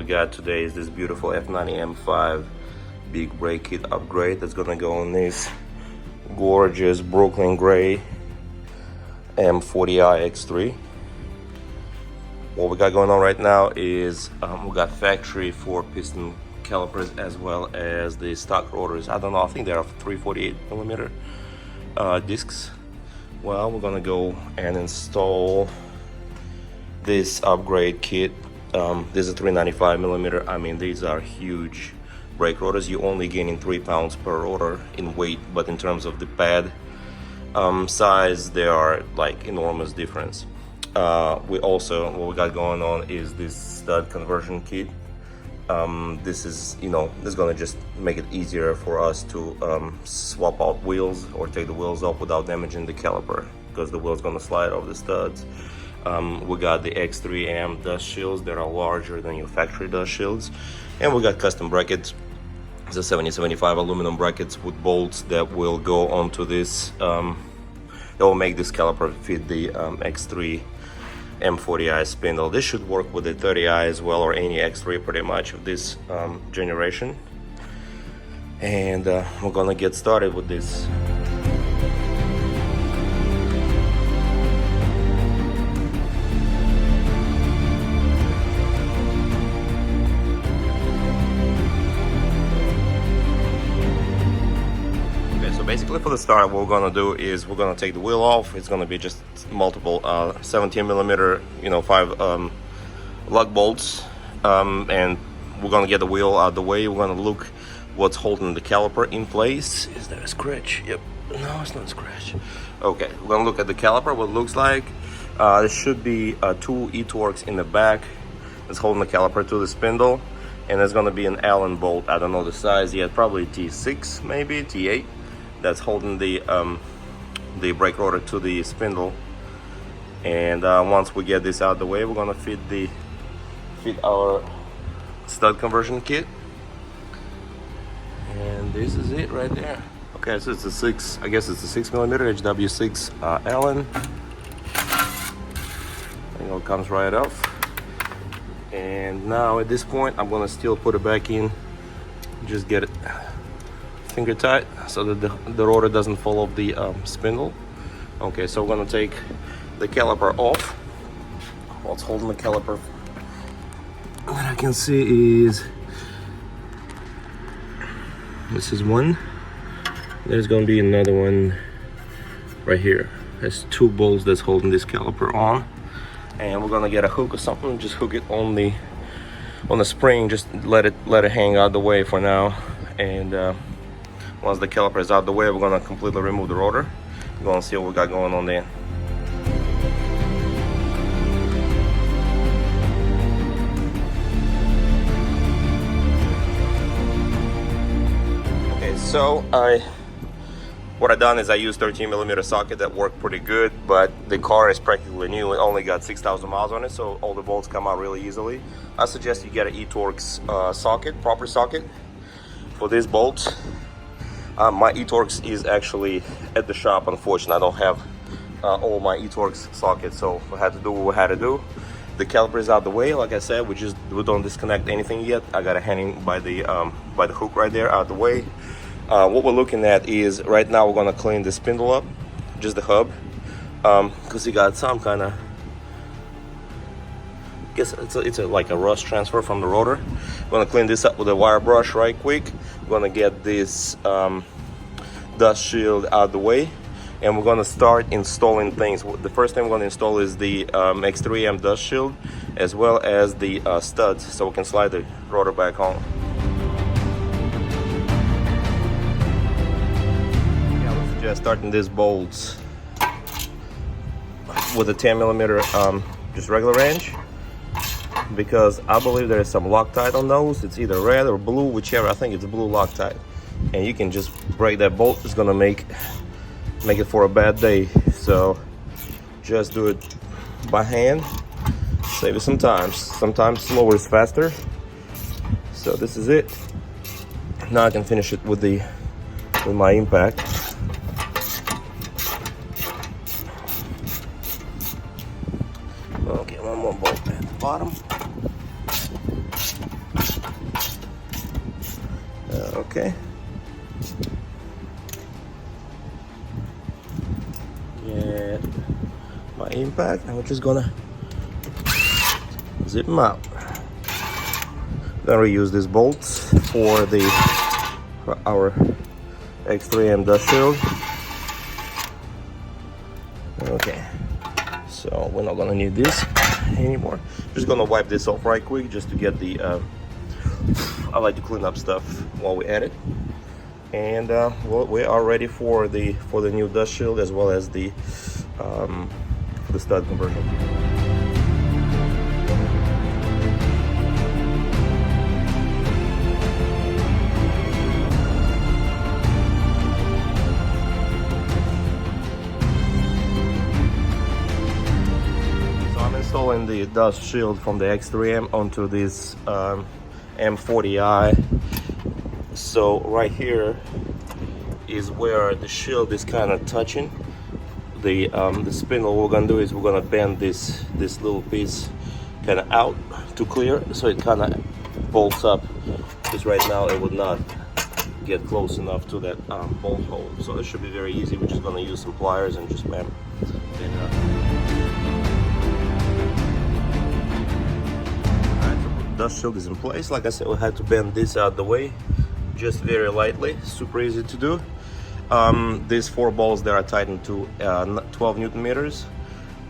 we got today is this beautiful F90 M5 big brake kit upgrade that's gonna go on this gorgeous Brooklyn gray M40i X3. What we got going on right now is we got factory 4 piston calipers as well as the stock rotors. I don't know, I think they are 348mm discs. Well, we're gonna go and install this upgrade kit. This is 395mm. I mean, these are huge brake rotors. You're only gaining 3 pounds per rotor in weight, but in terms of the pad size, they are like enormous difference. We also, what we got going on is this stud conversion kit. This is, this is gonna just make it easier for us to swap out wheels or take the wheels off without damaging the caliper, because the wheel's gonna slide off the studs. We got the X3M dust shields that are larger than your factory dust shields, and we got custom brackets. The 70-75 aluminum brackets with bolts that will go onto this, that will make this caliper fit the X3 M40i spindle. This should work with the 30i as well, or any X3 pretty much of this generation. And we're gonna get started with this. Basically, for the start, what we're gonna do is we're gonna take the wheel off. It's gonna be just multiple 17mm, 5 lug bolts, and we're gonna get the wheel out of the way. We're gonna look what's holding the caliper in place. Is there a scratch? Yep. No, it's not a scratch. Okay, we're gonna look at the caliper, what it looks like. There should be 2 E-Torques in the back that's holding the caliper to the spindle, and there's gonna be an Allen bolt. I don't know the size yet, probably T6, maybe T8. That's holding the brake rotor to the spindle. And once we get this out of the way, we're gonna fit our stud conversion kit, and this is it right there. Okay, so it's a 6mm HW6 Allen. It comes right off. And now at this point, I'm gonna still put it back in, just get it finger tight so that the rotor doesn't fall off the spindle. Okay, so we're gonna take the caliper off. What's holding the caliper that I can see is this is one. There's gonna be another one right here. There's 2 bolts that's holding this caliper on, and we're gonna get a hook or something. Just hook it on the spring. Just let it hang out the way for now. And once the caliper is out of the way, we're gonna completely remove the rotor. We're gonna see what we got going on there. Okay, so what I done is I used 13mm socket that worked pretty good, but the car is practically new. It only got 6,000 miles on it, so all the bolts come out really easily. I suggest you get an E-Torques socket, proper socket for these bolts. My E-Torques is actually at the shop. Unfortunately, I don't have all my E-Torques sockets, so we had to do what we had to do. The caliper is out the way. Like I said, we don't disconnect anything yet. I got it hanging by the hook right there, out the way. What we're looking at is right now we're gonna clean the spindle up, just the hub, because it got some kind of, I guess it's like a rust transfer from the rotor. We're gonna clean this up with a wire brush right quick. We're gonna get this dust shield out of the way, and we're gonna start installing things. The first thing we're gonna install is the X3M dust shield, as well as the studs, so we can slide the rotor back on. Yeah, I would suggest starting these bolts with a 10mm just regular wrench, because I believe there is some Loctite on those. It's either red or blue, whichever. I think it's blue Loctite, and you can just break that bolt. It's gonna make it for a bad day. So just do it by hand, save you some time. Sometimes slower is faster. So this is it. Now I can finish it with my impact. Okay, one more bolt at the bottom. Okay. Get my impact, and we're just gonna zip them out. Gonna reuse these bolts for our X3M dust shield. Okay, so we're not gonna need this anymore. Just gonna wipe this off right quick just to get the I like to clean up stuff while we at it. And well, we are ready for the new dust shield, as well as the stud conversion. Installing the dust shield from the X3M onto this M40i. So right here is where the shield is kind of touching the spindle. What we're gonna do is we're gonna bend this little piece kind of out to clear, so it kind of bolts up, because right now it would not get close enough to that bolt hole. So it should be very easy. We're just gonna use some pliers and just bend it up. Dust shield is in place. Like I said, we had to bend this out the way just very lightly. Super easy to do. These 4 balls there are tightened to 12 Newton meters,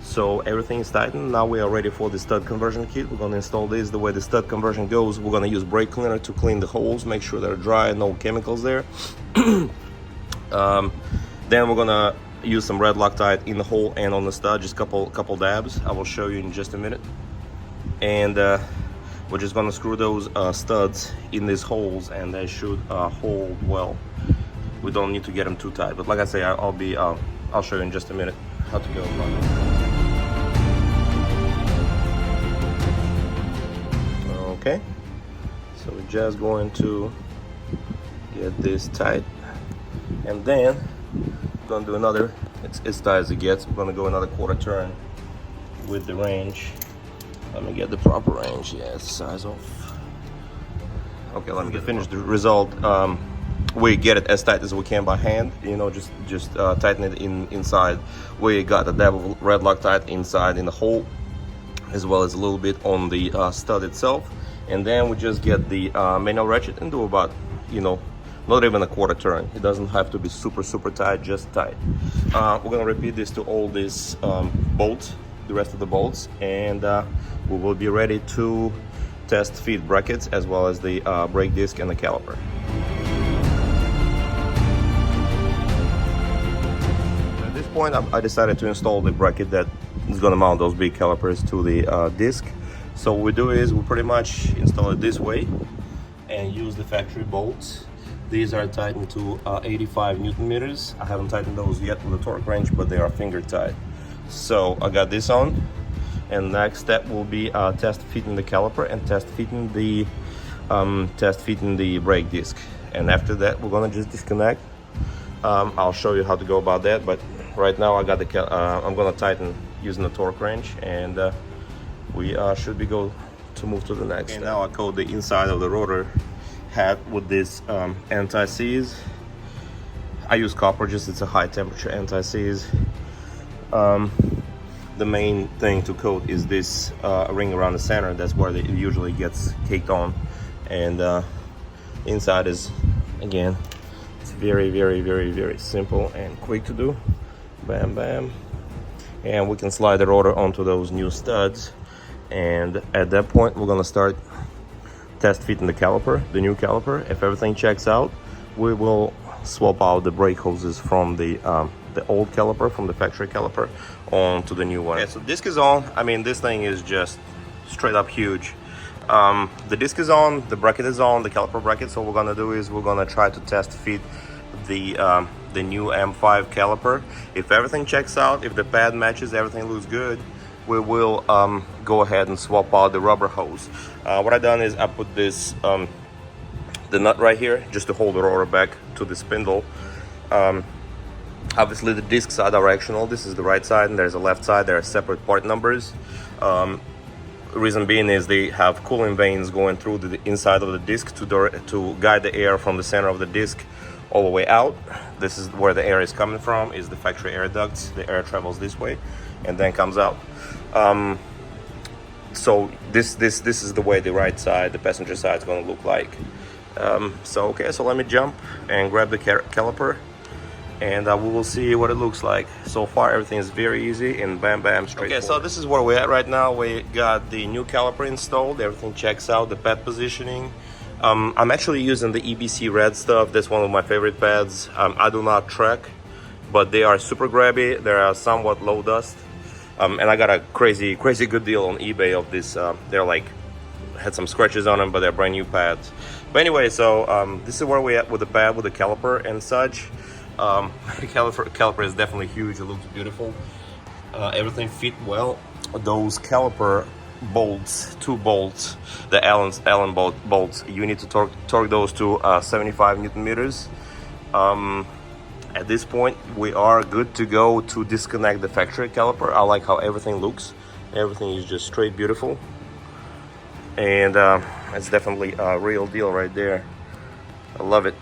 so everything is tightened. Now we are ready for the stud conversion kit. We're going to install this. The way the stud conversion goes, we're going to use brake cleaner to clean the holes, make sure they're dry, no chemicals there. Then we're going to use some red Loctite in the hole and on the stud, just couple dabs. I will show you in just a minute. And we're just gonna screw those studs in these holes, and they should hold well. We don't need to get them too tight, but like I say, I'll show you in just a minute how to go about it. Okay, so we're just going to get this tight, and then we're gonna do another. It's as tight as it gets. We're gonna go another quarter turn with the range. Let me get the proper range. Yeah, it's size off. Okay, let me finish the result. We get it as tight as we can by hand. You know, just tighten it inside. We got a dab of red Loctite inside in the hole, as well as a little bit on the stud itself. And then we just get the manual ratchet and do about, you know, not even a quarter turn. It doesn't have to be super tight, just tight. We're gonna repeat this to all these bolts, the rest of the bolts, and we will be ready to test feed brackets, as well as the brake disc and the caliper. At this point, I decided to install the bracket that is going to mount those big calipers to the disc. So what we do is we pretty much install it this way and use the factory bolts. These are tightened to 85 Newton meters. I haven't tightened those yet with the torque wrench, but they are finger tight. So I got this on, and next step will be test fitting the caliper and test fitting the brake disc. And after that, we're gonna just disconnect. I'll show you how to go about that, but right now I got I'm gonna tighten using the torque wrench, and we should be go to move to the next. And now I coat the inside of the rotor hat with this anti-seize. I use copper, just it's a high temperature anti-seize. The main thing to coat is this ring around the center. That's where it usually gets caked on. And inside is, again, it's very simple and quick to do. Bam bam, and we can slide the rotor onto those new studs. And at that point, we're gonna start test fitting the caliper, the new caliper. If everything checks out, we will swap out the brake hoses from the old caliper, from the factory caliper, onto the new one. Yeah, so disc is on. I mean, this thing is just straight up huge. The disc is on, the bracket is on, the caliper bracket. So what we're gonna do is we're gonna try to test fit the new M5 caliper. If everything checks out, if the pad matches, everything looks good, we will go ahead and swap out the rubber hose. What I've done is I put this the nut right here just to hold the rotor back to the spindle. Obviously the discs are directional. This is the right side and there's a left side. There are separate part numbers. Reason being is they have cooling vanes going through the inside of the disc to guide the air from the center of the disc all the way out. This is where the air is coming from, is the factory air ducts. The air travels this way and then comes out. So this is the way the right side, the passenger side, is going to look like. So let me jump and grab the caliper, and we will see what it looks like. So far everything is very easy and bam straightforward. Okay, so this is where we're at right now. We got the new caliper installed. Everything checks out, the pad positioning. I'm actually using the EBC red stuff. That's one of my favorite pads. I do not track, but they are super grabby. They are somewhat low dust, and I got a crazy good deal on eBay of this. They're like, had some scratches on them, but they're brand new pads. But anyway, so this is where we're at with the pad, with the caliper and such. The caliper is definitely huge. It looks beautiful. Everything fit well. Those caliper bolts, 2 bolts, the Allen bolts, you need to torque those to 75 Newton meters. At this point we are good to go to disconnect the factory caliper. I like how everything looks. Everything is just straight beautiful, and it's definitely a real deal right there. I love it.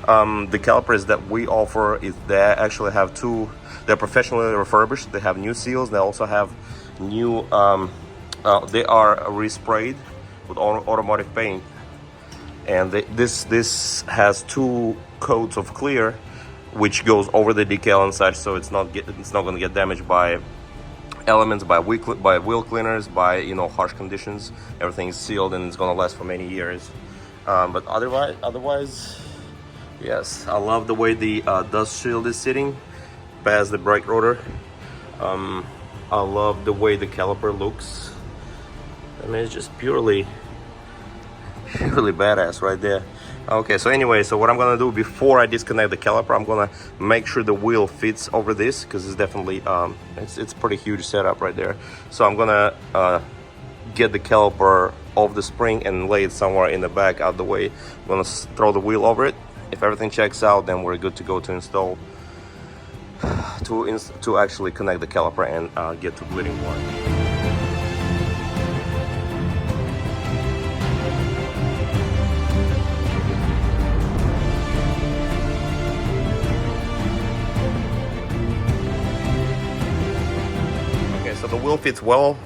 The calipers that we offer, is they actually have they're professionally refurbished. They have new seals. They also have new they are resprayed with automotive paint, and this has 2 coats of clear which goes over the decal and such, so it's not going to get damaged by elements, by wheel cleaners, by harsh conditions. Everything is sealed and it's going to last for many years. But otherwise, yes, I love the way the dust shield is sitting past the brake rotor. I love the way the caliper looks. I mean, it's just purely badass right there. Okay, so anyway, so what I'm gonna do before I disconnect the caliper, I'm gonna make sure the wheel fits over this, because it's definitely it's pretty huge setup right there. So I'm gonna get the caliper off the spring and lay it somewhere in the back out the way. I'm gonna throw the wheel over it. If everything checks out, then we're good to go to install to actually connect the caliper and get to bleeding one. So the wheel fits well.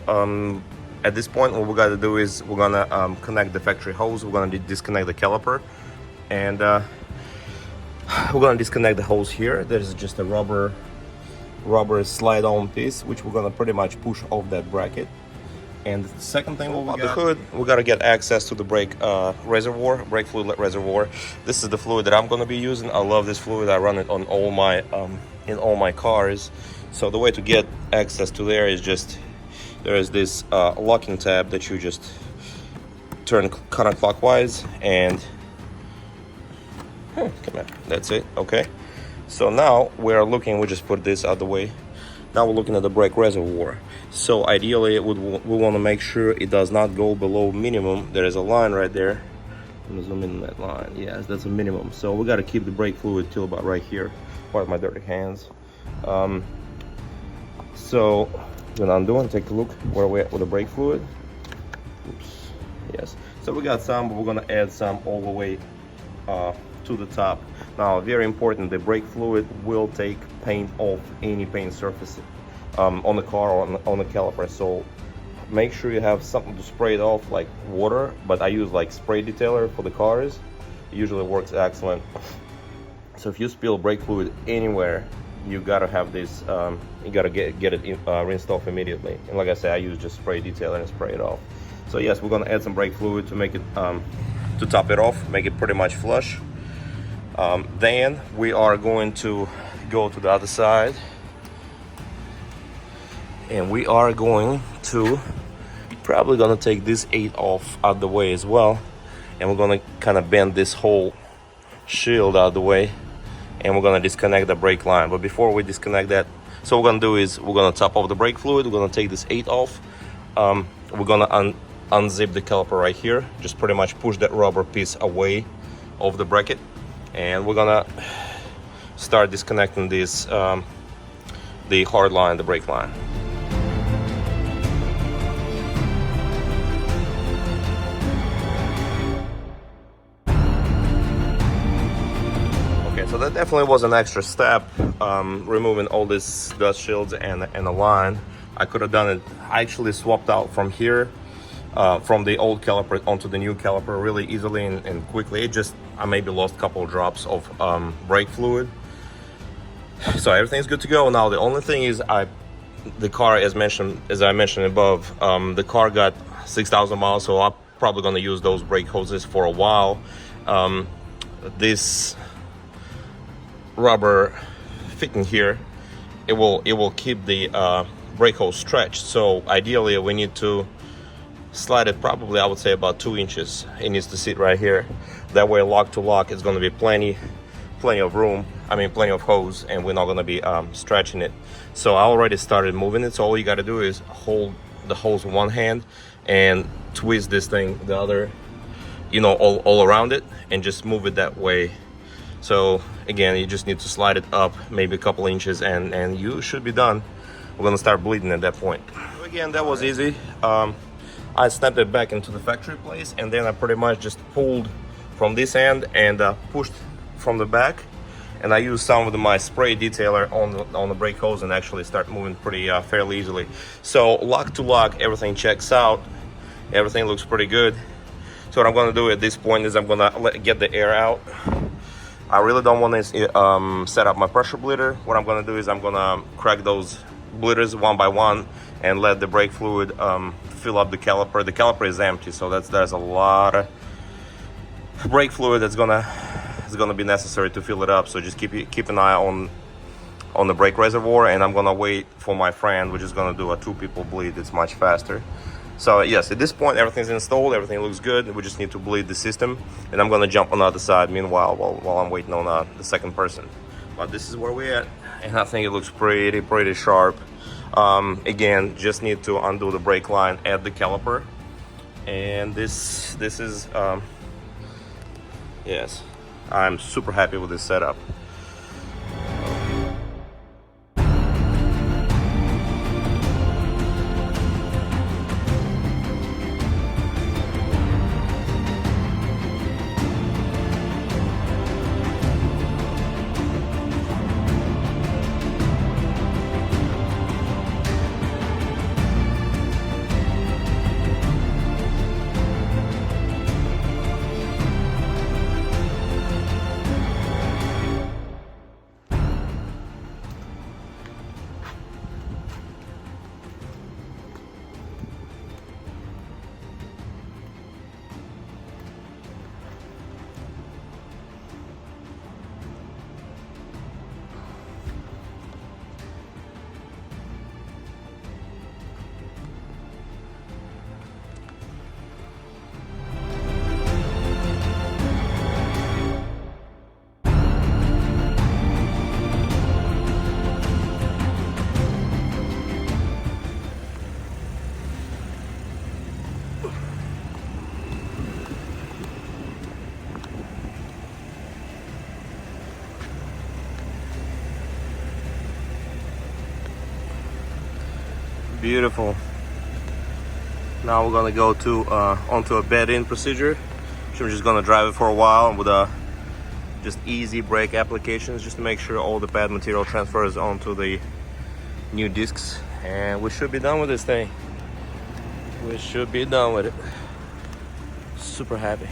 At this point, what we got to do is we're gonna connect the factory hose. We're gonna disconnect the caliper, and we're gonna disconnect the hose here. There's just a rubber slide-on piece which we're gonna pretty much push off that bracket. And the second thing, what we got, the hood, we gotta get access to the brake fluid reservoir. This is the fluid that I'm gonna be using. I love this fluid. I run it on all my in all my cars. So the way to get access to there is just, there is this locking tab that you just turn counterclockwise, and come on, that's it. Okay, so now we just put this out the way. Now we're looking at the brake reservoir. So ideally we want to make sure it does not go below minimum. There is a line right there. I'm gonna zoom in on that line. Yes, that's a minimum. So we got to keep the brake fluid till about right here. Pardon my dirty hands. So then I'm doing, take a look where we're at with the brake fluid. Oops. Yes, so we got some, but we're gonna add some all the way to the top. Now, very important, the brake fluid will take paint off any paint surface on the car or on the caliper. So make sure you have something to spray it off, like water, but I use like spray detailer for the cars. It usually works excellent. So if you spill brake fluid anywhere, you gotta have this, you gotta get it rinsed off immediately. And like I said, I use just spray detailer and spray it off. So yes, we're gonna add some brake fluid to make it, to top it off, make it pretty much flush. Then we are going to go to the other side, and we are going to probably gonna take this 8 off out the way as well, and we're gonna kind of bend this whole shield out the way, and we're gonna disconnect the brake line. But before we disconnect that, so what we're gonna do is we're gonna top off the brake fluid. We're gonna take this 8 off. We're gonna unzip the caliper right here, just pretty much push that rubber piece away of the bracket, and we're gonna start disconnecting this the hard line, the brake line. that definitely was an extra step, removing all these dust shields and a line. I could have done it. I actually swapped out from here, from the old caliper onto the new caliper really easily and quickly. I maybe lost a couple of drops of brake fluid. So everything's good to go. Now the only thing is the car, as I mentioned above, the car got 6,000 miles, so I'm probably going to use those brake hoses for a while. This rubber fitting here, it will keep the brake hose stretched. So ideally we need to slide it probably, I would say, about 2 inches. It needs to sit right here. That way, lock to lock, it's going to be plenty of room. I mean, plenty of hose, and we're not going to be stretching it. So I already started moving it. So all you got to do is hold the hose with one hand and twist this thing the other, you know, all around it, and just move it that way. So again, you just need to slide it up maybe a couple inches, and you should be done. We're going to start bleeding at that point. So again, that was easy. I snapped it back into the factory place, and then I pretty much just pulled from this end and pushed from the back, and I used some of my spray detailer on the brake hose and actually start moving pretty fairly easily. So lock to lock, everything checks out, everything looks pretty good. So what I'm going to do at this point is I'm going to get the air out. I really don't want to set up my pressure bleeder. What I'm going to do is I'm going to crack those bleeders one by one and let the brake fluid fill up the caliper. The caliper is empty, so there's a lot of brake fluid that's gonna be necessary to fill it up. So just keep an eye on the brake reservoir, and I'm gonna wait for my friend, which is gonna do a 2-people bleed. It's much faster. So yes, at this point everything's installed, everything looks good. We just need to bleed the system, and I'm gonna jump on the other side meanwhile while I'm waiting on the second person. But this is where we're at, and I think it looks pretty sharp. Again, just need to undo the brake line at the caliper, and this is yes, I'm super happy with this setup. Beautiful. Now we're gonna go to onto a bed-in procedure. So I'm just gonna drive it for a while with just easy brake applications, just to make sure all the pad material transfers onto the new discs, and we should be done with this thing. We should be done with it. Super happy.